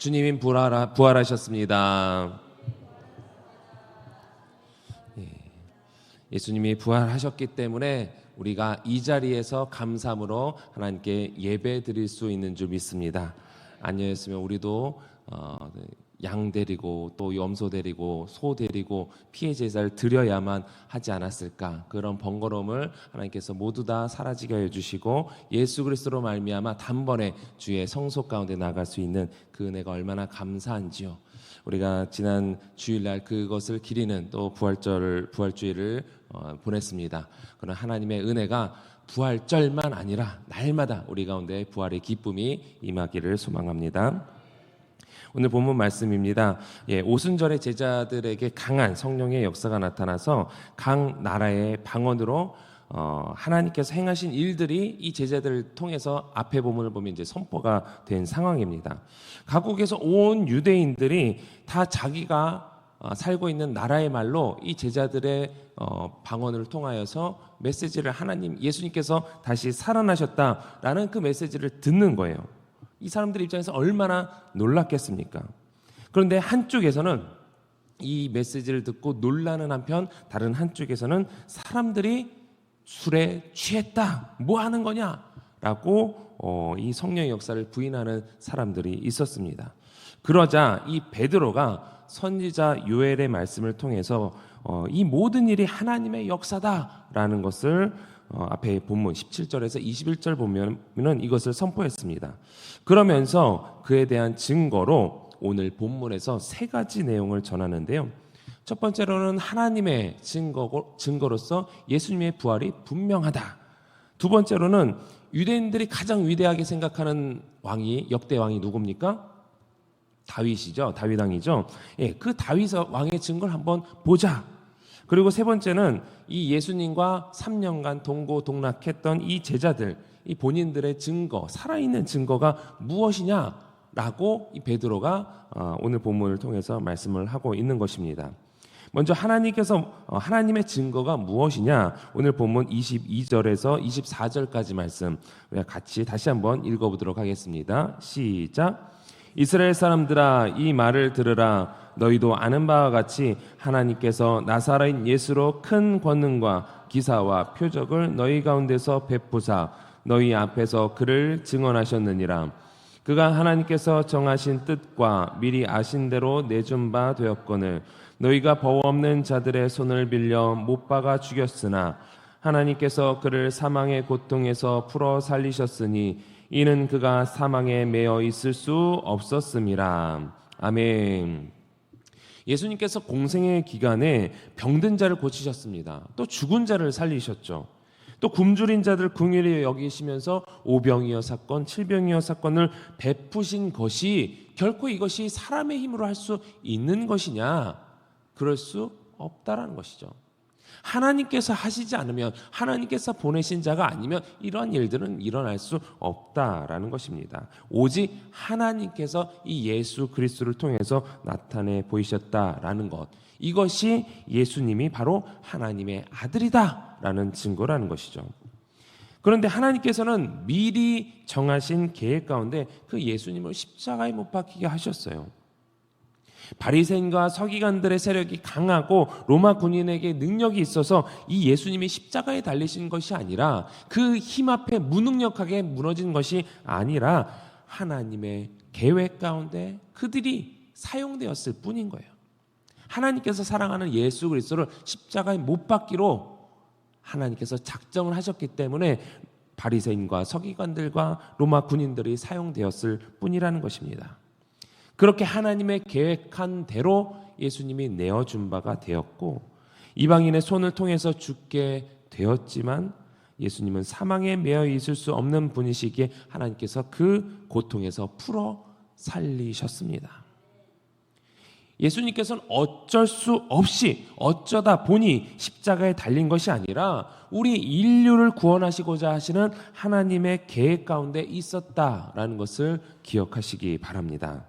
주님이 부활하셨습니다. 예수님이 부활하셨기 때문에 우리가 이 자리에서 감사함으로 하나님께 예배 드릴 수 있는 줄 믿습니다. 아니었으면 우리도 양 데리고 또 염소 데리고 소 데리고 피해 제사를 드려야만 하지 않았을까. 그런 번거로움을 하나님께서 모두 다 사라지게 해주시고 예수 그리스도로 말미암아 단번에 주의 성소 가운데 나갈 수 있는 그 은혜가 얼마나 감사한지요. 우리가 지난 주일날 그것을 기리는 또 부활주일을 보냈습니다. 그런 하나님의 은혜가 부활절만 아니라 날마다 우리 가운데 부활의 기쁨이 임하기를 소망합니다. 오늘 본문 말씀입니다. 오순절의 제자들에게 강한 성령의 역사가 나타나서 각 나라의 방언으로 하나님께서 행하신 일들이 이 제자들을 통해서 앞에 본문을 보면 이제 선포가 된 상황입니다. 각국에서 온 유대인들이 다 자기가 살고 있는 나라의 말로 이 제자들의 방언을 통하여서 메시지를 하나님 예수님께서 다시 살아나셨다라는 그 메시지를 듣는 거예요. 이 사람들 입장에서 얼마나 놀랐겠습니까? 그런데 한쪽에서는 이 메시지를 듣고 놀라는 한편 다른 한쪽에서는 사람들이 술에 취했다, 뭐 하는 거냐? 라고 이 성령의 역사를 부인하는 사람들이 있었습니다. 그러자 이 베드로가 선지자 요엘의 말씀을 통해서 이 모든 일이 하나님의 역사다라는 것을 앞에 본문 17절에서 21절 보면은 이것을 선포했습니다. 그러면서 그에 대한 증거로 오늘 본문에서 세 가지 내용을 전하는데요. 첫 번째로는 하나님의 증거로서 예수님의 부활이 분명하다. 두 번째로는 유대인들이 가장 위대하게 생각하는 왕이 역대 왕이 누굽니까? 다윗이죠. 다윗 왕이죠. 그 다윗 왕의 증거를 한번 보자. 그리고 세 번째는 이 예수님과 3년간 동고동락했던 이 제자들, 이 본인들의 증거, 살아있는 증거가 무엇이냐라고 이 베드로가 오늘 본문을 통해서 말씀을 하고 있는 것입니다. 먼저 하나님의 증거가 무엇이냐? 오늘 본문 22절에서 24절까지 말씀 우리가 같이 다시 한번 읽어보도록 하겠습니다. 시작. 이스라엘 사람들아 이 말을 들으라. 너희도 아는 바와 같이 하나님께서 나사렛 예수로 큰 권능과 기사와 표적을 너희 가운데서 베푸사 너희 앞에서 그를 증언하셨느니라. 그가 하나님께서 정하신 뜻과 미리 아신 대로 내준 바 되었거늘 너희가 법 없는 자들의 손을 빌려 못 박아 죽였으나 하나님께서 그를 사망의 고통에서 풀어 살리셨으니 이는 그가 사망에 매여 있을 수 없었음이라. 아멘. 예수님께서 공생의 기간에 병든 자를 고치셨습니다. 또 죽은 자를 살리셨죠. 또 굶주린 자들 긍휼히 여기시면서 오병이어 사건, 칠병이어 사건을 베푸신 것이 결코 이것이 사람의 힘으로 할 수 있는 것이냐? 그럴 수 없다라는 것이죠. 하나님께서 하시지 않으면, 하나님께서 보내신 자가 아니면 이러한 일들은 일어날 수 없다라는 것입니다. 오직 하나님께서 이 예수 그리스도를 통해서 나타내 보이셨다라는 것, 이것이 예수님이 바로 하나님의 아들이다라는 증거라는 것이죠. 그런데 하나님께서는 미리 정하신 계획 가운데 그 예수님을 십자가에 못 박히게 하셨어요. 바리새인과 서기관들의 세력이 강하고 로마 군인에게 능력이 있어서 이 예수님이 십자가에 달리신 것이 아니라 그 힘 앞에 무능력하게 무너진 것이 아니라 하나님의 계획 가운데 그들이 사용되었을 뿐인 거예요. 하나님께서 사랑하는 예수 그리스도를 십자가에 못 박기로 하나님께서 작정을 하셨기 때문에 바리새인과 서기관들과 로마 군인들이 사용되었을 뿐이라는 것입니다. 그렇게 하나님의 계획한 대로 예수님이 내어준 바가 되었고 이방인의 손을 통해서 죽게 되었지만 예수님은 사망에 매여 있을 수 없는 분이시기에 하나님께서 그 고통에서 풀어 살리셨습니다. 예수님께서는 어쩔 수 없이 어쩌다 보니 십자가에 달린 것이 아니라 우리 인류를 구원하시고자 하시는 하나님의 계획 가운데 있었다라는 것을 기억하시기 바랍니다.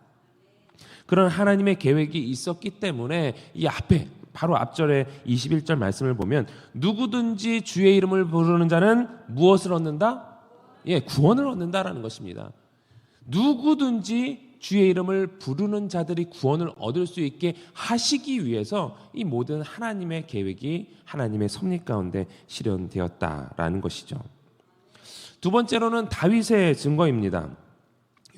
그런 하나님의 계획이 있었기 때문에 이 앞에 바로 앞절에 21절 말씀을 보면 누구든지 주의 이름을 부르는 자는 무엇을 얻는다? 구원을 얻는다라는 것입니다. 누구든지 주의 이름을 부르는 자들이 구원을 얻을 수 있게 하시기 위해서 이 모든 하나님의 계획이 하나님의 섭리 가운데 실현되었다라는 것이죠. 두 번째로는 다윗의 증거입니다.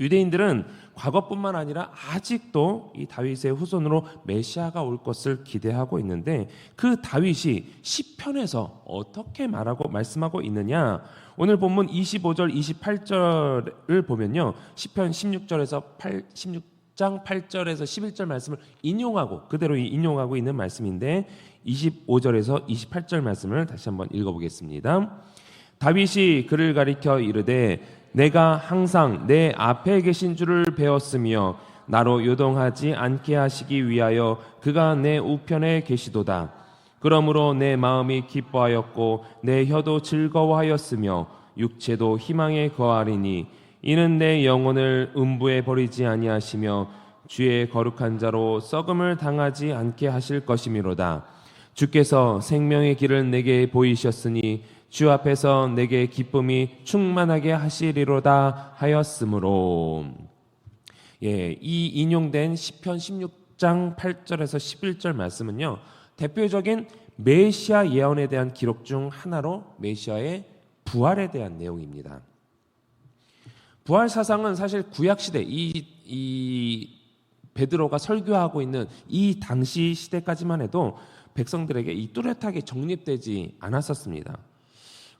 유대인들은 과거뿐만 아니라 아직도 이 다윗의 후손으로 메시아가 올 것을 기대하고 있는데, 그 다윗이 시편에서 어떻게 말씀하고 있느냐? 오늘 본문 25절 28절을 보면요, 시편 16장 8절에서 11절 말씀을 그대로 인용하고 있는 말씀인데, 25절에서 28절 말씀을 다시 한번 읽어보겠습니다. 다윗이 그를 가리켜 이르되 내가 항상 내 앞에 계신 줄을 배웠으며 나로 요동하지 않게 하시기 위하여 그가 내 우편에 계시도다. 그러므로 내 마음이 기뻐하였고 내 혀도 즐거워하였으며 육체도 희망에 거하리니 이는 내 영혼을 음부에 버리지 아니하시며 주의 거룩한 자로 썩음을 당하지 않게 하실 것이미로다. 주께서 생명의 길을 내게 보이셨으니 주 앞에서 내게 기쁨이 충만하게 하시리로다 하였으므로. 이 인용된 시편 16장 8절에서 11절 말씀은요, 대표적인 메시아 예언에 대한 기록 중 하나로 메시아의 부활에 대한 내용입니다. 부활 사상은 사실 구약 시대, 이 베드로가 설교하고 있는 이 당시 시대까지만 해도 백성들에게 이 뚜렷하게 정립되지 않았었습니다.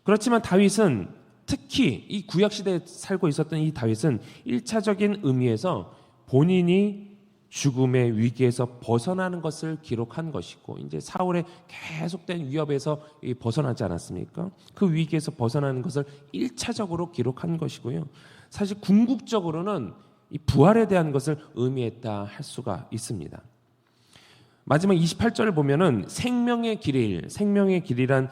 그렇지만 다윗은, 특히 이 구약 시대에 살고 있었던 이 다윗은 1차적인 의미에서 본인이 죽음의 위기에서 벗어나는 것을 기록한 것이고, 이제 사울의 계속된 위협에서 벗어나지 않았습니까? 그 위기에서 벗어나는 것을 1차적으로 기록한 것이고요. 사실 궁극적으로는 이 부활에 대한 것을 의미했다 할 수가 있습니다. 마지막 28절을 보면은 생명의 길이란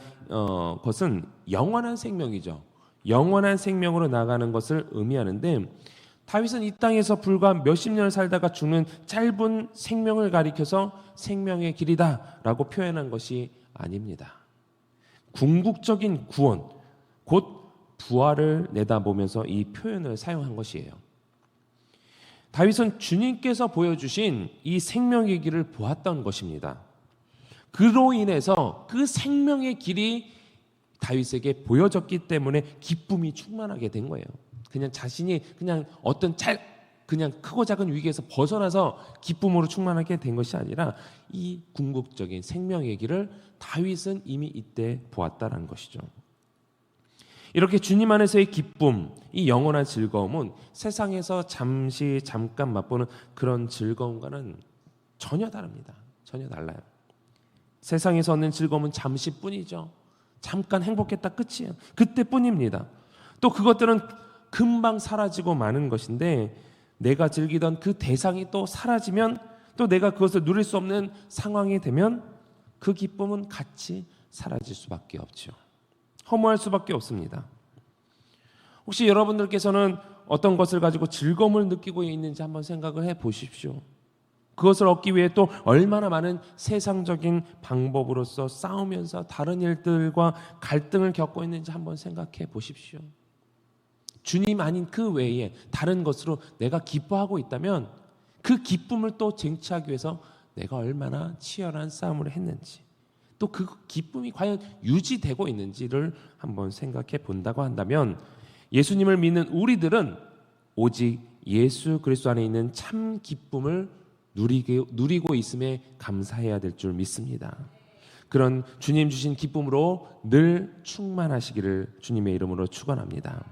것은 영원한 생명이죠. 영원한 생명으로 나가는 것을 의미하는데, 다윗은 이 땅에서 불과 몇십 년을 살다가 죽는 짧은 생명을 가리켜서 생명의 길이다라고 표현한 것이 아닙니다. 궁극적인 구원, 곧 부활을 내다보면서 이 표현을 사용한 것이에요. 다윗은 주님께서 보여주신 이 생명의 길을 보았던 것입니다. 그로 인해서 그 생명의 길이 다윗에게 보여졌기 때문에 기쁨이 충만하게 된 거예요. 그냥 자신이 어떤 그냥 크고 작은 위기에서 벗어나서 기쁨으로 충만하게 된 것이 아니라 이 궁극적인 생명의 길을 다윗은 이미 이때 보았다는 것이죠. 이렇게 주님 안에서의 기쁨, 이 영원한 즐거움은 세상에서 잠깐 맛보는 그런 즐거움과는 전혀 다릅니다. 전혀 달라요. 세상에서 얻는 즐거움은 잠시뿐이죠. 잠깐 행복했다 끝이에요. 그때뿐입니다. 또 그것들은 금방 사라지고 마는 것인데, 내가 즐기던 그 대상이 또 사라지면, 또 내가 그것을 누릴 수 없는 상황이 되면 그 기쁨은 같이 사라질 수밖에 없죠. 허무할 수밖에 없습니다. 혹시 여러분들께서는 어떤 것을 가지고 즐거움을 느끼고 있는지 한번 생각을 해 보십시오. 그것을 얻기 위해 또 얼마나 많은 세상적인 방법으로서 싸우면서 다른 일들과 갈등을 겪고 있는지 한번 생각해 보십시오. 주님 아닌 그 외에 다른 것으로 내가 기뻐하고 있다면 그 기쁨을 또 쟁취하기 위해서 내가 얼마나 치열한 싸움을 했는지, 또 그 기쁨이 과연 유지되고 있는지를 한번 생각해 본다고 한다면, 예수님을 믿는 우리들은 오직 예수 그리스도 안에 있는 참 기쁨을 누리고 있음에 감사해야 될 줄 믿습니다. 그런 주님 주신 기쁨으로 늘 충만하시기를 주님의 이름으로 축원합니다.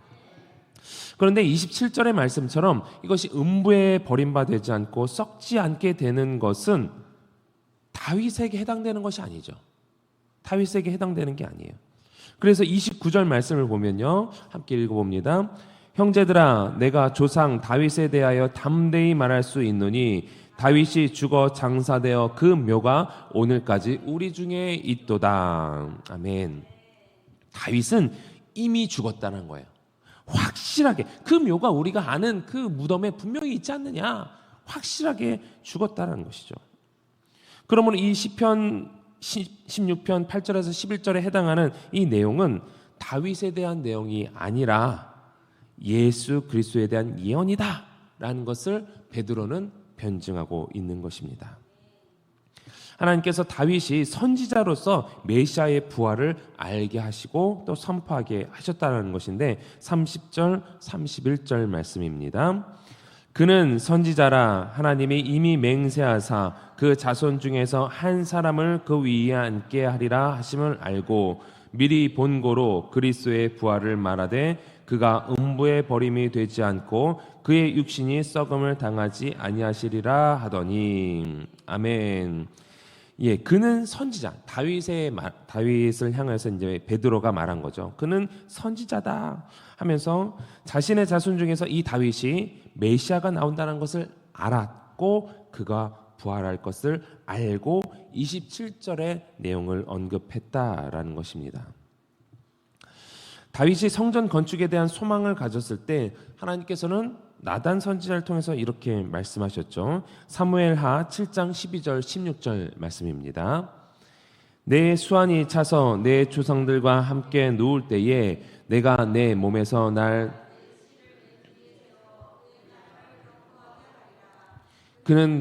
그런데 27절의 말씀처럼 이것이 음부에 버림받지 않고 썩지 않게 되는 것은 다윗에게 해당되는 것이 아니죠. 다윗에게 해당되는 게 아니에요. 그래서 29절 말씀을 보면요, 함께 읽어봅니다. 형제들아, 내가 조상 다윗에 대하여 담대히 말할 수 있노니 다윗이 죽어 장사되어 그 묘가 오늘까지 우리 중에 있도다. 아멘. 다윗은 이미 죽었다는 거예요. 확실하게 그 묘가 우리가 아는 그 무덤에 분명히 있지 않느냐, 확실하게 죽었다는 것이죠. 그러면 이 시편 16편 8절에서 11절에 해당하는 이 내용은 다윗에 대한 내용이 아니라 예수 그리스도에 대한 예언이다 라는 것을 베드로는 변증하고 있는 것입니다. 하나님께서 다윗이 선지자로서 메시아의 부활을 알게 하시고 또 선포하게 하셨다는 것인데 30절, 31절 말씀입니다. 그는 선지자라 하나님이 이미 맹세하사 그 자손 중에서 한 사람을 그 위에 앉게 하리라 하심을 알고 미리 본고로 그리스도의 부활을 말하되 그가 음부의 버림이 되지 않고 그의 육신이 썩음을 당하지 아니하시리라 하더니 아멘. 예, 그는 선지자. 다윗을 향해서 이제 베드로가 말한 거죠. 그는 선지자다 하면서 자신의 자손 중에서 이 다윗이 메시아가 나온다는 것을 알았고 그가 부활할 것을 알고 27절의 내용을 언급했다라는 것입니다. 다윗이 성전 건축에 대한 소망을 가졌을 때 하나님께서는 나단 선지자를 통해서 이렇게 말씀하셨죠. 사무엘하 7장 12절 16절 말씀입니다. 내 수완이 차서 내 조상들과 함께 누울 때에 내가 내 몸에서 그는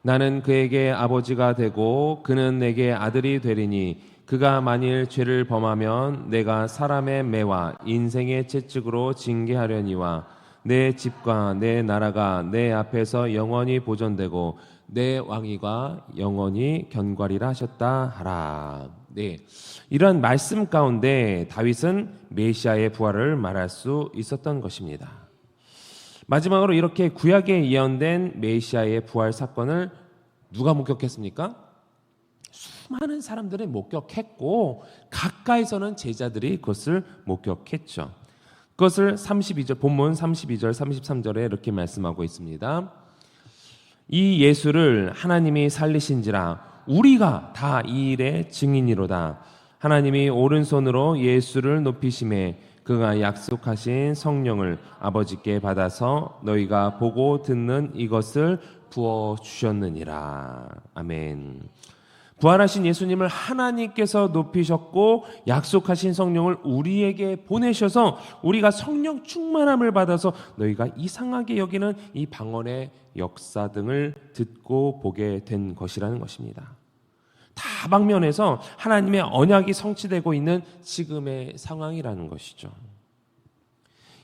나는 그에게 아버지가 되고 그는 내게 아들이 되리니 그가 만일 죄를 범하면 내가 사람의 매와 인생의 채찍으로 징계하려니와 내 집과 내 나라가 내 앞에서 영원히 보존되고 내 왕위가 영원히 견고하리라 하셨다 하라. 네, 이런 말씀 가운데 다윗은 메시아의 부활을 말할 수 있었던 것입니다. 마지막으로 이렇게 구약에 예언된 메시아의 부활 사건을 누가 목격했습니까? 수많은 사람들이 목격했고 가까이서는 제자들이 그것을 목격했죠. 그것을 32절 본문 32절 33절에 이렇게 말씀하고 있습니다. 이 예수를 하나님이 살리신지라 우리가 다 이 일의 증인이로다. 하나님이 오른손으로 예수를 높이심에 그가 약속하신 성령을 아버지께 받아서 너희가 보고 듣는 이것을 부어주셨느니라. 아멘. 부활하신 예수님을 하나님께서 높이셨고 약속하신 성령을 우리에게 보내셔서 우리가 성령 충만함을 받아서 너희가 이상하게 여기는 이 방언의 역사 등을 듣고 보게 된 것이라는 것입니다. 다방면에서 하나님의 언약이 성취되고 있는 지금의 상황이라는 것이죠.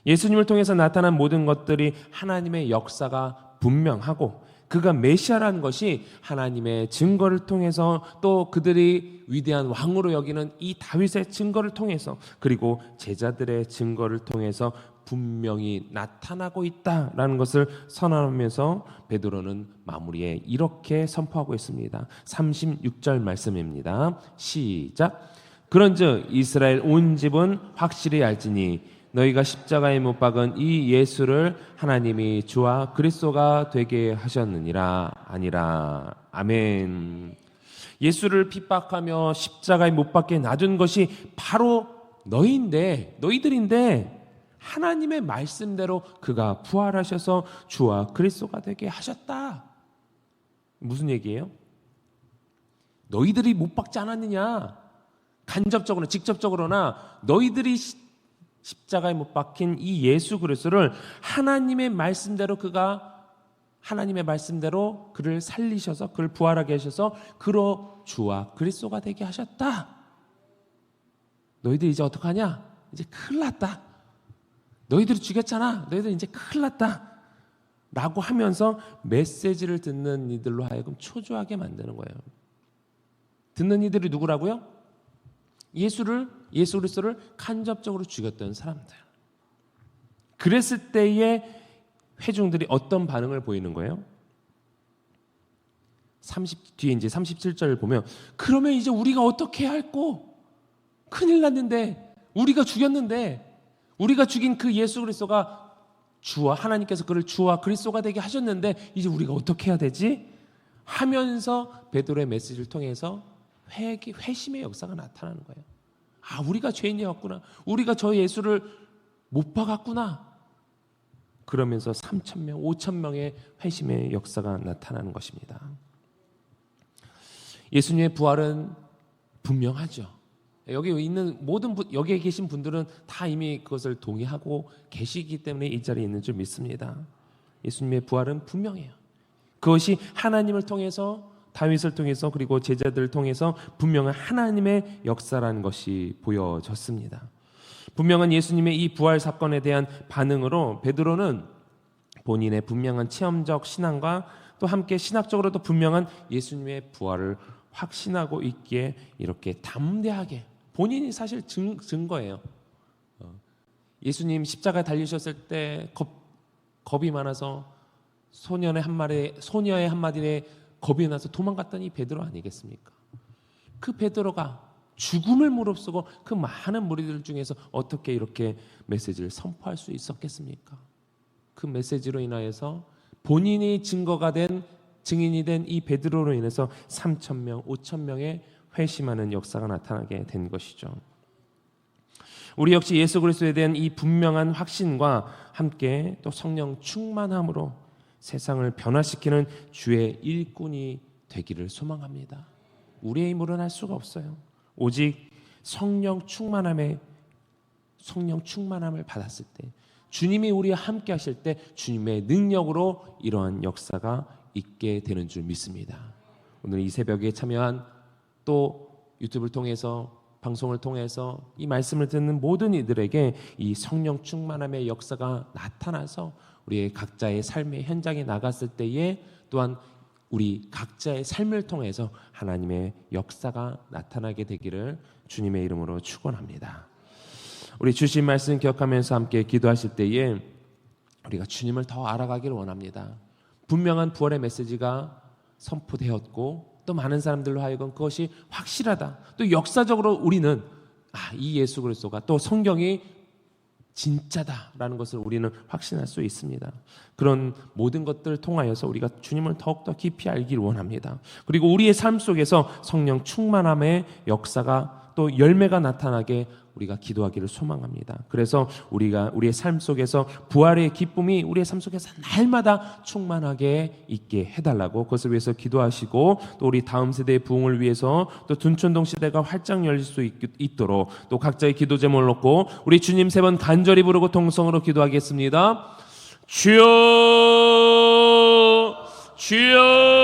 예수님을 통해서 나타난 모든 것들이 하나님의 역사가 분명하고 그가 메시아라는 것이 하나님의 증거를 통해서 또 그들이 위대한 왕으로 여기는 이 다윗의 증거를 통해서 그리고 제자들의 증거를 통해서 분명히 나타나고 있다라는 것을 선언하면서 베드로는 마무리에 이렇게 선포하고 있습니다. 36절 말씀입니다. 시작. 그런즉 이스라엘 온 집은 확실히 알지니 너희가 십자가에 못 박은 이 예수를 하나님이 주와 그리스도가 되게 하셨느니라. 아니라. 아멘. 예수를 핍박하며 십자가에 못 박게 놔둔 것이 바로 너희들인데 하나님의 말씀대로 그가 부활하셔서 주와 그리스도가 되게 하셨다. 무슨 얘기예요? 너희들이 못 박지 않았느냐? 간접적으로나 직접적으로나 너희들이 십자가에 못 박힌 이 예수 그리스도를 하나님의 말씀대로 그를 살리셔서 그를 부활하게 하셔서 그로 주와 그리스도가 되게 하셨다. 너희들 이제 어떡하냐? 이제 큰일 났다. 너희들이 죽였잖아. 너희들 이제 큰일 났다. 라고 하면서 메시지를 듣는 이들로 하여금 초조하게 만드는 거예요. 듣는 이들이 누구라고요? 예수 그리스도를 간접적으로 죽였던 사람들. 그랬을 때에 회중들이 어떤 반응을 보이는 거예요? 뒤에 이제 37절을 보면 그러면 이제 우리가 어떻게 할꼬? 큰일 났는데 우리가 죽였는데 우리가 죽인 그 예수 그리스도가 하나님께서 그를 주와 그리스도가 되게 하셨는데 이제 우리가 어떻게 해야 되지? 하면서 베드로의 메시지를 통해서 회심의 역사가 나타나는 거예요. 아, 우리가 죄인이었구나. 우리가 저 예수를 못 박았구나. 그러면서 3,000명, 5,000명의 회심의 역사가 나타나는 것입니다. 예수님의 부활은 분명하죠. 여기 있는 모든 여기에 계신 분들은 다 이미 그것을 동의하고 계시기 때문에 이 자리에 있는 줄 믿습니다. 예수님의 부활은 분명해요. 그것이 하나님을 통해서, 다윗을 통해서, 그리고 제자들을 통해서 분명한 하나님의 역사라는 것이 보여졌습니다. 분명한 예수님의 이 부활 사건에 대한 반응으로 베드로는 본인의 분명한 체험적 신앙과 또 함께 신학적으로도 분명한 예수님의 부활을 확신하고 있기에 이렇게 담대하게, 본인이 사실 증거예요. 예수님 십자가에 달리셨을 때 겁이 많아서 소녀의 한마디에 겁이 나서 도망갔던 이 베드로 아니겠습니까? 그 베드로가 죽음을 무릅쓰고 그 많은 무리들 중에서 어떻게 이렇게 메시지를 선포할 수 있었겠습니까? 그 메시지로 인하여서 본인이 증인이 된 이 베드로로 인해서 3,000명, 5,000명의 회심하는 역사가 나타나게 된 것이죠. 우리 역시 예수 그리스도에 대한 이 분명한 확신과 함께 또 성령 충만함으로 세상을 변화시키는 주의 일꾼이 되기를 소망합니다. 우리의 힘으로는 할 수가 없어요. 오직 성령 충만함을 받았을 때, 주님이 우리와 함께 하실 때 주님의 능력으로 이러한 역사가 있게 되는 줄 믿습니다. 오늘 이 새벽에 참여한, 또 유튜브를 통해서, 방송을 통해서 이 말씀을 듣는 모든 이들에게 이 성령 충만함의 역사가 나타나서 우리의 각자의 삶의 현장에 나갔을 때에 또한 우리 각자의 삶을 통해서 하나님의 역사가 나타나게 되기를 주님의 이름으로 축원합니다. 우리 주신 말씀 기억하면서 함께 기도하실 때에 우리가 주님을 더 알아가기를 원합니다. 분명한 부활의 메시지가 선포되었고 또 많은 사람들로 하여금 그것이 확실하다. 또 역사적으로 우리는 이 예수 그리스도가, 또 성경이 진짜다라는 것을 우리는 확신할 수 있습니다. 그런 모든 것들을 통하여서 우리가 주님을 더욱더 깊이 알기를 원합니다. 그리고 우리의 삶 속에서 성령 충만함의 역사가, 또 열매가 나타나게 우리가 기도하기를 소망합니다. 그래서 우리가 우리의 삶 속에서 부활의 기쁨이 우리의 삶 속에서 날마다 충만하게 있게 해달라고, 그것을 위해서 기도하시고, 또 우리 다음 세대의 부흥을 위해서 또 둔촌동 시대가 활짝 열릴 수 있도록 또 각자의 기도 제목을 놓고 우리 주님 3번 간절히 부르고 통성으로 기도하겠습니다. 주여, 주여.